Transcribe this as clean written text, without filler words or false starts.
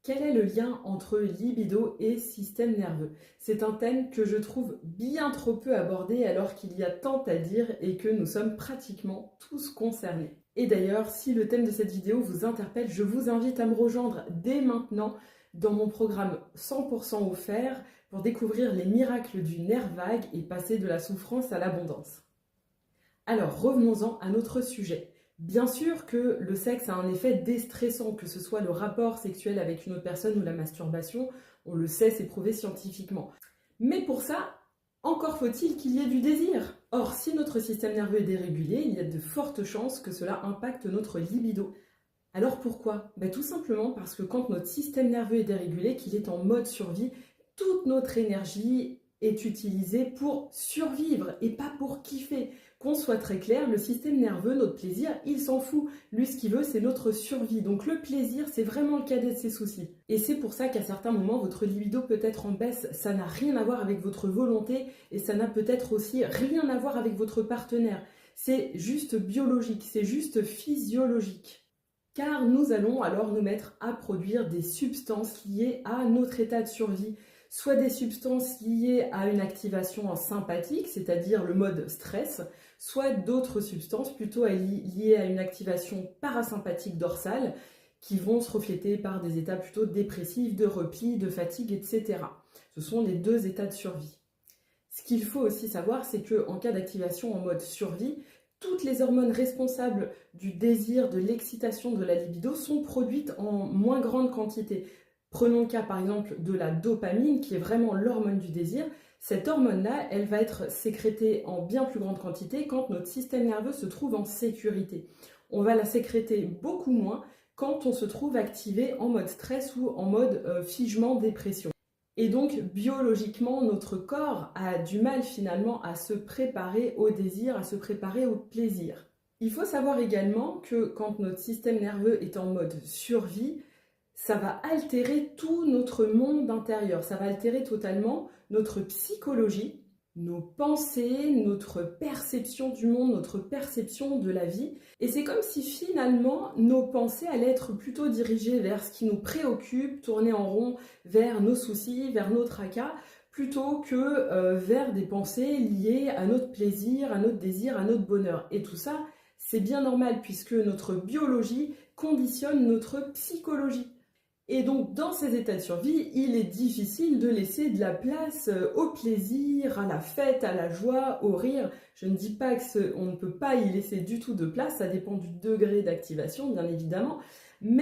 Quel est le lien entre libido et système nerveux? C'est un thème que je trouve bien trop peu abordé alors qu'il y a tant à dire et que nous sommes pratiquement tous concernés. Et d'ailleurs, si le thème de cette vidéo vous interpelle, je vous invite à me rejoindre dès maintenant dans mon programme 100% offert pour découvrir les miracles du nerf vague et passer de la souffrance à l'abondance. Alors revenons-en à notre sujet. Bien sûr que le sexe a un effet déstressant, que ce soit le rapport sexuel avec une autre personne ou la masturbation, on le sait, c'est prouvé scientifiquement. Mais pour ça, encore faut-il qu'il y ait du désir. Or, si notre système nerveux est dérégulé, il y a de fortes chances que cela impacte notre libido. Alors pourquoi? Tout simplement parce que quand notre système nerveux est dérégulé, qu'il est en mode survie, toute notre énergie est utilisée pour survivre et pas pour kiffer. Qu'on soit très clair, le système nerveux, notre plaisir, il s'en fout. Lui, ce qu'il veut, c'est notre survie. Donc le plaisir, c'est vraiment le cadet de ses soucis. Et c'est pour ça qu'à certains moments, votre libido peut être en baisse. Ça n'a rien à voir avec votre volonté et ça n'a peut-être aussi rien à voir avec votre partenaire. C'est juste biologique, c'est juste physiologique. Car nous allons alors nous mettre à produire des substances liées à notre état de survie, soit des substances liées à une activation sympathique, c'est-à-dire le mode stress, soit d'autres substances plutôt liées à une activation parasympathique dorsale, qui vont se refléter par des états plutôt dépressifs, de repli, de fatigue, etc. Ce sont les deux états de survie. Ce qu'il faut aussi savoir, c'est qu'en cas d'activation en mode survie, toutes les hormones responsables du désir, de l'excitation, de la libido sont produites en moins grande quantité. Prenons le cas par exemple de la dopamine, qui est vraiment l'hormone du désir. Cette hormone-là, elle va être sécrétée en bien plus grande quantité quand notre système nerveux se trouve en sécurité. On va la sécréter beaucoup moins quand on se trouve activé en mode stress ou en mode figement, dépression. Et donc, biologiquement, notre corps a du mal finalement à se préparer au désir, à se préparer au plaisir. Il faut savoir également que quand notre système nerveux est en mode survie, ça va altérer tout notre monde intérieur. Ça va altérer totalement notre psychologie, nos pensées, notre perception du monde, notre perception de la vie. Et c'est comme si finalement nos pensées allaient être plutôt dirigées vers ce qui nous préoccupe, tourner en rond vers nos soucis, vers nos tracas, plutôt que vers des pensées liées à notre plaisir, à notre désir, à notre bonheur. Et tout ça, c'est bien normal puisque notre biologie conditionne notre psychologie. Et donc, dans ces états de survie, il est difficile de laisser de la place au plaisir, à la fête, à la joie, au rire. Je ne dis pas qu'on ne peut pas y laisser du tout de place, ça dépend du degré d'activation, bien évidemment, mais